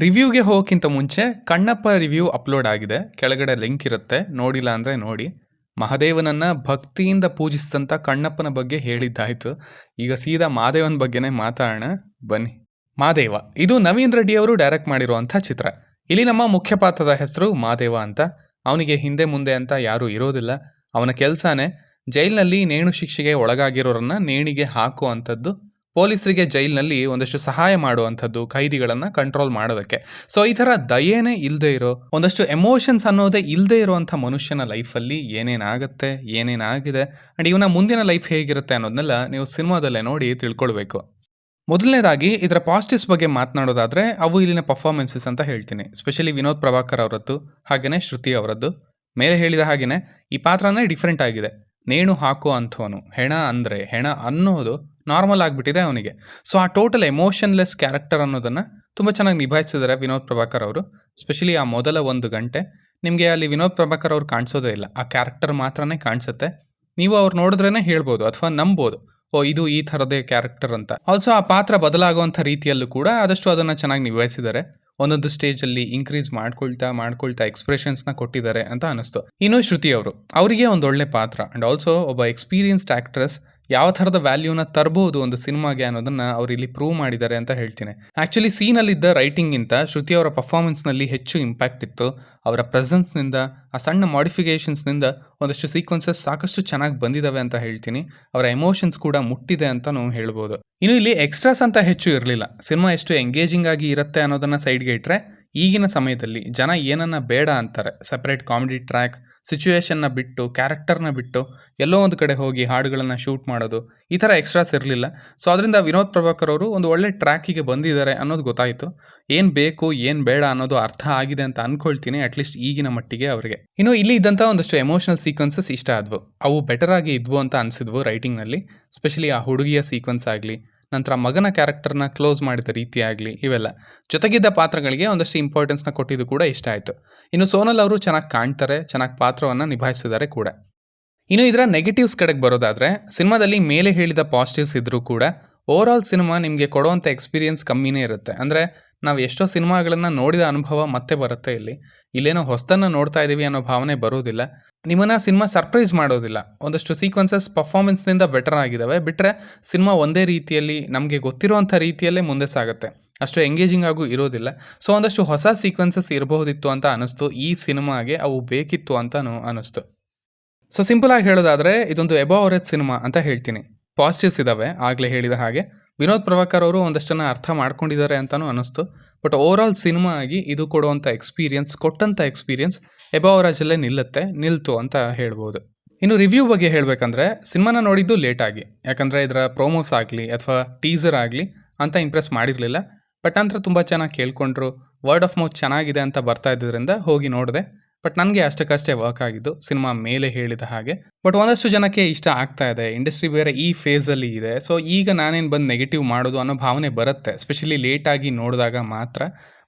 ರಿವ್ಯೂಗೆ ಹೋಗೋಕ್ಕಿಂತ ಮುಂಚೆ Kannappa review upload ಆಗಿದೆ, ಕೆಳಗಡೆ ಲಿಂಕ್ ಇರುತ್ತೆ, ನೋಡಿಲ್ಲ ಅಂದರೆ ನೋಡಿ. ಮಹಾದೇವನನ್ನ ಭಕ್ತಿಯಿಂದ ಪೂಜಿಸಿದಂಥ ಕಣ್ಣಪ್ಪನ ಬಗ್ಗೆ ಹೇಳಿದ್ದಾಯಿತು. ಈಗ ಸೀದಾ ಮಾದೇವನ ಬಗ್ಗೆನೇ ಮಾತಾಡೋಣ ಬನ್ನಿ. ಮಾದೇವ ಇದು ನವೀನ್ ರೆಡ್ಡಿ ಅವರು ಡೈರೆಕ್ಟ್ ಮಾಡಿರುವಂಥ ಚಿತ್ರ. ಇಲ್ಲಿ ನಮ್ಮ ಮುಖ್ಯ ಪಾತ್ರದ ಹೆಸರು ಮಾದೇವ ಅಂತ. ಅವನಿಗೆ ಹಿಂದೆ ಮುಂದೆ ಅಂತ ಯಾರೂ ಇರೋದಿಲ್ಲ. ಅವನ ಕೆಲಸನೇ ಜೈಲಿನಲ್ಲಿ ನೇಣು ಶಿಕ್ಷೆಗೆ ಒಳಗಾಗಿರೋರನ್ನ ನೇಣಿಗೆ ಹಾಕುವಂಥದ್ದು, ಪೊಲೀಸರಿಗೆ ಜೈಲಿನಲ್ಲಿ ಒಂದಷ್ಟು ಸಹಾಯ ಮಾಡುವಂಥದ್ದು, ಖೈದಿಗಳನ್ನು ಕಂಟ್ರೋಲ್ ಮಾಡೋದಕ್ಕೆ. ಸೊ ಈ ಥರ ದಯೇನೇ ಇಲ್ಲದೆ ಇರೋ, ಒಂದಷ್ಟು ಎಮೋಷನ್ಸ್ ಅನ್ನೋದೇ ಇಲ್ಲದೆ ಇರುವಂಥ ಮನುಷ್ಯನ ಲೈಫಲ್ಲಿ ಏನೇನಾಗುತ್ತೆ, ಏನೇನಾಗಿದೆ ಆ್ಯಂಡ್ ಇವನ ಮುಂದಿನ ಲೈಫ್ ಹೇಗಿರುತ್ತೆ ಅನ್ನೋದನ್ನೆಲ್ಲ ನೀವು ಸಿನಿಮಾದಲ್ಲೇ ನೋಡಿ ತಿಳ್ಕೊಳ್ಬೇಕು. ಮೊದಲನೇದಾಗಿ ಇದರ ಪಾಸಿಟಿವ್ಸ್ ಬಗ್ಗೆ ಮಾತನಾಡೋದಾದರೆ ಅವು ಇಲ್ಲಿನ ಪರ್ಫಾರ್ಮೆನ್ಸಸ್ ಅಂತ ಹೇಳ್ತೀನಿ. ಸ್ಪೆಷಲಿ ವಿನೋದ್ ಪ್ರಭಾಕರ್ ಅವರದ್ದು, ಹಾಗೆಯೇ ಶ್ರುತಿ ಅವರದ್ದು. ಮೇಲೆ ಹೇಳಿದ ಹಾಗೆಯೇ ಈ ಪಾತ್ರನೇ ಡಿಫ್ರೆಂಟ್ ಆಗಿದೆ. ನೇಣು ಹಾಕೋ ಅಂಥವನು, ಹೆಣ ಅಂದರೆ ಹೆಣ ಅನ್ನೋದು ನಾರ್ಮಲ್ ಆಗಿಬಿಟ್ಟಿದೆ ಅವನಿಗೆ. ಸೊ ಆ ಟೋಟಲ್ ಎಮೋಷನ್ಲೆಸ್ ಕ್ಯಾರೆಕ್ಟರ್ ಅನ್ನೋದನ್ನು ತುಂಬ ಚೆನ್ನಾಗಿ ನಿಭಾಯಿಸಿದ್ದಾರೆ ವಿನೋದ್ ಪ್ರಭಾಕರ್ ಅವರು. ಸ್ಪೆಷಲಿ ಆ ಮೊದಲ 1 ಗಂಟೆ ನಿಮಗೆ ಅಲ್ಲಿ ವಿನೋದ್ ಪ್ರಭಾಕರ್ ಅವ್ರು ಕಾಣಿಸೋದೇ ಇಲ್ಲ, ಆ ಕ್ಯಾರೆಕ್ಟರ್ ಮಾತ್ರನೇ ಕಾಣಿಸುತ್ತೆ. ನೀವು ಅವ್ರು ನೋಡಿದ್ರೇ ಹೇಳ್ಬೋದು ಅಥವಾ ನಂಬೋದು, ಓ ಇದು ಈ ಥರದೇ ಕ್ಯಾರೆಕ್ಟರ್ ಅಂತ. ಆಲ್ಸೋ ಆ ಪಾತ್ರ ಬದಲಾಗುವಂಥ ರೀತಿಯಲ್ಲೂ ಕೂಡ ಆದಷ್ಟು ಅದನ್ನು ಚೆನ್ನಾಗಿ ನಿಭಾಯಿಸಿದ್ದಾರೆ. ಒಂದೊಂದು ಸ್ಟೇಜಲ್ಲಿ ಇನ್ಕ್ರೀಸ್ ಮಾಡ್ಕೊಳ್ತಾ ಎಕ್ಸ್ಪ್ರೆಷನ್ಸ್ನ ಕೊಟ್ಟಿದ್ದಾರೆ ಅಂತ ಅನಿಸ್ತು. ಇನ್ನು ಶ್ರುತಿ ಅವರು, ಅವರಿಗೆ ಒಂದು ಒಳ್ಳೆ ಪಾತ್ರ ಆ್ಯಂಡ್ ಆಲ್ಸೋ ಒಬ್ಬ ಎಕ್ಸ್ಪೀರಿಯನ್ಸ್ಡ್ ಆ್ಯಕ್ಟ್ರೆಸ್ ಯಾವ ಥರದ ವ್ಯಾಲ್ಯೂನ ತರ್ಬೋದು ಒಂದು ಸಿನಿಮಾಗೆ ಅನ್ನೋದನ್ನು ಅವ್ರು ಇಲ್ಲಿ ಪ್ರೂವ್ ಮಾಡಿದ್ದಾರೆ ಅಂತ ಹೇಳ್ತೀನಿ. ಆ್ಯಕ್ಚುಲಿ ಸೀನಲ್ಲಿದ್ದ ರೈಟಿಂಗಿಂತ ಶ್ರುತಿ ಅವರ ಪರ್ಫಾರ್ಮೆನ್ಸ್ನಲ್ಲಿ ಹೆಚ್ಚು ಇಂಪ್ಯಾಕ್ಟ್ ಇತ್ತು. ಅವರ ಪ್ರೆಸೆನ್ಸ್ನಿಂದ, ಆ ಸಣ್ಣ ಮಾಡಿಫಿಕೇಷನ್ಸ್ನಿಂದ ಒಂದಷ್ಟು ಸೀಕ್ವೆನ್ಸಸ್ ಸಾಕಷ್ಟು ಚೆನ್ನಾಗಿ ಬಂದಿದ್ದಾವೆ ಅಂತ ಹೇಳ್ತೀನಿ. ಅವರ ಎಮೋಷನ್ಸ್ ಕೂಡ ಮುಟ್ಟಿದೆ ಅಂತಲೂ ಹೇಳ್ಬೋದು. ಇನ್ನು ಇಲ್ಲಿ ಎಕ್ಸ್ಟ್ರಾಸ್ ಅಂತ ಹೆಚ್ಚು ಇರಲಿಲ್ಲ. ಸಿನಿಮಾ ಎಷ್ಟು ಎಂಗೇಜಿಂಗ್ ಆಗಿ ಇರುತ್ತೆ ಅನ್ನೋದನ್ನು ಸೈಡ್ಗೆ ಇಟ್ಟರೆ, ಈಗಿನ ಸಮಯದಲ್ಲಿ ಜನ ಏನನ್ನ ಬೇಡ ಅಂತಾರೆ, ಸಪ್ರೇಟ್ ಕಾಮಿಡಿ ಟ್ರ್ಯಾಕ್, ಸಿಚುವೇಶನ್ನ ಬಿಟ್ಟು, ಕ್ಯಾರೆಕ್ಟರ್ನ ಬಿಟ್ಟು ಎಲ್ಲೋ ಒಂದು ಕಡೆ ಹೋಗಿ ಹಾಡುಗಳನ್ನು ಶೂಟ್ ಮಾಡೋದು, ಈ ಥರ ಎಕ್ಸ್ಟ್ರಾಸ್ ಇರಲಿಲ್ಲ. ಸೊ ಅದರಿಂದ ವಿನೋದ್ ಪ್ರಭಾಕರ್ ಅವರು ಒಂದು ಒಳ್ಳೆ ಟ್ರ್ಯಾಕಿಗೆ ಬಂದಿದ್ದಾರೆ ಅನ್ನೋದು ಗೊತ್ತಾಯಿತು. ಏನು ಬೇಕು ಏನು ಬೇಡ ಅನ್ನೋದು ಅರ್ಥ ಆಗಿದೆ ಅಂತ ಅಂದ್ಕೊಳ್ತೀನಿ, ಅಟ್ಲೀಸ್ಟ್ ಈಗಿನ ಮಟ್ಟಿಗೆ ಅವರಿಗೆ. ಇನ್ನು ಇಲ್ಲಿ ಇದ್ದಂಥ ಒಂದಷ್ಟು ಎಮೋಷನಲ್ ಸೀಕ್ವೆನ್ಸಸ್ ಇಷ್ಟ ಆದವು. ಅವು ಬೆಟರ್ ಆಗಿ ಇದ್ವು ಅಂತ ಅನಿಸಿದ್ವು ರೈಟಿಂಗ್ನಲ್ಲಿ. ಸ್ಪೆಷಲಿ ಆ ಹುಡುಗಿಯ ಸೀಕ್ವೆನ್ಸ್ ಆಗಲಿ, ನಂತರ ಮಗನ ಕ್ಯಾರೆಕ್ಟರ್ನ ಕ್ಲೋಸ್ ಮಾಡಿದ ರೀತಿ ಆಗಲಿ, ಇವೆಲ್ಲ ಜೊತೆಗಿದ್ದ ಪಾತ್ರಗಳಿಗೆ ಒಂದಷ್ಟು ಇಂಪಾರ್ಟೆನ್ಸ್ನ ಕೊಟ್ಟಿದ್ದು ಕೂಡ ಇಷ್ಟ ಆಯಿತು. ಇನ್ನು ಸೋನಲ್ ಅವರು ಚೆನ್ನಾಗಿ ಕಾಣ್ತಾರೆ, ಚೆನ್ನಾಗಿ ಪಾತ್ರವನ್ನು ನಿಭಾಯಿಸಿದ್ದಾರೆ ಕೂಡ. ಇನ್ನು ಇದರ ನೆಗೆಟಿವ್ಸ್ ಕಡೆಗೆ ಬರೋದಾದರೆ, ಸಿನಿಮಾದಲ್ಲಿ ಮೇಲೆ ಹೇಳಿದ ಪಾಸಿಟಿವ್ಸ್ ಇದ್ದರೂ ಕೂಡ ಓವರ್ ಆಲ್ ಸಿನಿಮಾ ನಿಮಗೆ ಕೊಡುವಂಥ ಎಕ್ಸ್ಪೀರಿಯನ್ಸ್ ಕಮ್ಮಿನೇ ಇರುತ್ತೆ. ಅಂದರೆ ನಾವು ಎಷ್ಟೋ ಸಿನಿಮಾಗಳನ್ನು ನೋಡಿದ ಅನುಭವ ಮತ್ತೆ ಬರುತ್ತೆ. ಇಲ್ಲೇನೋ ಹೊಸದನ್ನು ನೋಡ್ತಾ ಇದ್ದೀವಿ ಅನ್ನೋ ಭಾವನೆ ಬರೋದಿಲ್ಲ. ನಿಮ್ಮನ್ನು ಸಿನಿಮಾ ಸರ್ಪ್ರೈಸ್ ಮಾಡೋದಿಲ್ಲ. ಒಂದಷ್ಟು ಸೀಕ್ವೆನ್ಸಸ್ ಪರ್ಫಾರ್ಮೆನ್ಸ್ನಿಂದ ಬೆಟರ್ ಆಗಿದ್ದಾವೆ, ಬಿಟ್ಟರೆ ಸಿನಿಮಾ ಒಂದೇ ರೀತಿಯಲ್ಲಿ ನಮಗೆ ಗೊತ್ತಿರುವಂಥ ರೀತಿಯಲ್ಲೇ ಮುಂದೆ ಸಾಗುತ್ತೆ, ಅಷ್ಟು ಎಂಗೇಜಿಂಗ್ ಆಗೂ ಇರೋದಿಲ್ಲ. ಸೊ ಒಂದಷ್ಟು ಹೊಸ ಸೀಕ್ವೆನ್ಸಸ್ ಇರಬಹುದಿತ್ತು ಅಂತ ಅನ್ನಿಸ್ತು. ಈ ಸಿನಿಮಾಗೆ ಅವು ಬೇಕಿತ್ತು ಅಂತಲೂ ಅನ್ನಿಸ್ತು. ಸೊ ಸಿಂಪಲ್ ಆಗಿ ಹೇಳೋದಾದರೆ ಇದೊಂದು ಎಬವ್ ಅವರೇಜ್ ಸಿನಿಮಾ ಅಂತ ಹೇಳ್ತೀನಿ. ಪಾಸಿಟಿವ್ಸ್ ಇದ್ದಾವೆ, ಆಗಲೇ ಹೇಳಿದ ಹಾಗೆ. ವಿನೋದ್ ಪ್ರಭಾಕರ್ ಅವರು ಒಂದಷ್ಟನ್ನು ಅರ್ಥ ಮಾಡ್ಕೊಂಡಿದ್ದಾರೆ ಅಂತಲೂ ಅನ್ನಿಸ್ತು. ಬಟ್ ಓವರ್ ಆಲ್ ಸಿನಿಮಾ ಆಗಿ ಇದು ಕೊಡುವಂಥ ಕೊಟ್ಟಂಥ ಎಕ್ಸ್ಪೀರಿಯನ್ಸ್ ಎಬವ್ ಅವರೇಜಲ್ಲೇ ನಿಲ್ತು ಅಂತ ಹೇಳ್ಬೋದು. ಇನ್ನು ರಿವ್ಯೂ ಬಗ್ಗೆ ಹೇಳಬೇಕಂದ್ರೆ, ಸಿನಿಮಾನ ನೋಡಿದ್ದು ಲೇಟಾಗಿ, ಯಾಕಂದರೆ ಇದರ ಪ್ರೋಮೋಸ್ ಆಗಲಿ ಅಥವಾ ಟೀಸರ್ ಆಗಲಿ ಅಂತ ಇಂಪ್ರೆಸ್ ಮಾಡಿರಲಿಲ್ಲ. ಬಟ್ ನಂತರ ತುಂಬ ಚೆನ್ನಾಗಿ ಕೇಳ್ಕೊಂಡ್ರು, ವರ್ಡ್ ಆಫ್ ಮೌತ್ ಚೆನ್ನಾಗಿದೆ ಅಂತ ಬರ್ತಾ ಇದ್ದರಿಂದ ಹೋಗಿ ನೋಡಿದೆ. ಬಟ್ ನನಗೆ ಅಷ್ಟಕ್ಕಷ್ಟೇ ವರ್ಕ್ ಆಗಿದ್ದು, ಸಿನಿಮಾ ಮೇಲೆ ಹೇಳಿದ ಹಾಗೆ. ಬಟ್ ಒಂದಷ್ಟು ಜನಕ್ಕೆ ಇಷ್ಟ ಆಗ್ತಾ ಇದೆ, ಇಂಡಸ್ಟ್ರಿ ಬೇರೆ ಈ ಫೇಸಲ್ಲಿ ಇದೆ. ಸೊ ಈಗ ನಾನೇನು ಬಂದು ನೆಗೆಟಿವ್ ಮಾಡೋದು ಅನ್ನೋ ಭಾವನೆ ಬರುತ್ತೆ, ಸ್ಪೆಷಲಿ ಲೇಟಾಗಿ ನೋಡಿದಾಗ ಮಾತ್ರ.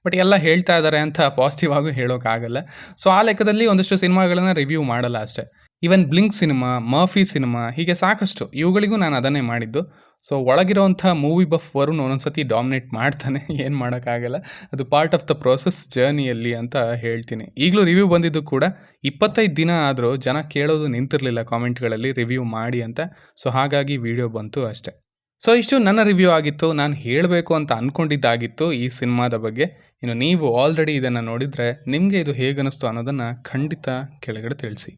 ಬಟ್ ಎಲ್ಲ ಹೇಳ್ತಾ ಇದ್ದಾರೆ ಅಂತ ಪಾಸಿಟಿವ್ ಆಗೂ ಹೇಳೋಕ್ಕಾಗಲ್ಲ. ಸೊ ಆ ಲೆಕ್ಕದಲ್ಲಿ ಒಂದಷ್ಟು ಸಿನಿಮಾಗಳನ್ನು ರಿವ್ಯೂ ಮಾಡಲ್ಲ ಅಷ್ಟೇ. Even Blink cinema, Murphy cinema, ಹೀಗೆ ಸಾಕಷ್ಟು ಇವುಗಳಿಗೂ ನಾನು ಅದನ್ನೇ ಮಾಡಿದ್ದು. ಸೊ ಒಳಗಿರೋವಂಥ ಮೂವಿ ಬಫ್ ವರುಣ್ ಒಂದೊಂದ್ಸತಿ ಡಾಮಿನೇಟ್ ಮಾಡ್ತಾನೆ, ಏನು ಮಾಡೋಕ್ಕಾಗಲ್ಲ, ಅದು ಪಾರ್ಟ್ ಆಫ್ ದ ಪ್ರೋಸೆಸ್ ಜರ್ನಿಯಲ್ಲಿ ಅಂತ ಹೇಳ್ತೀನಿ. ಈಗಲೂ ರಿವ್ಯೂ ಬಂದಿದ್ದು ಕೂಡ 25 ದಿನ ಆದರೂ ಜನ ಕೇಳೋದು ನಿಂತಿರಲಿಲ್ಲ ಕಾಮೆಂಟ್ಗಳಲ್ಲಿ ರಿವ್ಯೂ ಮಾಡಿ ಅಂತ. ಸೊ ಹಾಗಾಗಿ ವಿಡಿಯೋ ಬಂತು ಅಷ್ಟೇ. ಸೊ ಇಷ್ಟು ನನ್ನ ರಿವ್ಯೂ ಆಗಿತ್ತು. ನಾನು ಹೇಳಬೇಕು ಅಂತ ಅಂದ್ಕೊಂಡಿದ್ದಾಗಿತ್ತು ಈ ಸಿನಿಮಾದ ಬಗ್ಗೆ. ಇನ್ನು ನೀವು ಆಲ್ರೆಡಿ ಇದನ್ನು ನೋಡಿದರೆ ನಿಮಗೆ ಇದು ಹೇಗನ್ನಿಸ್ತು ಅನ್ನೋದನ್ನು ಖಂಡಿತ ಕೆಳಗಡೆ ತಿಳಿಸಿ.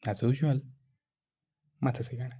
ಆ್ಯಸ್ ಯೂಶುವಲ್ ಮತ್ತೆ ಸಿಗೋಣ.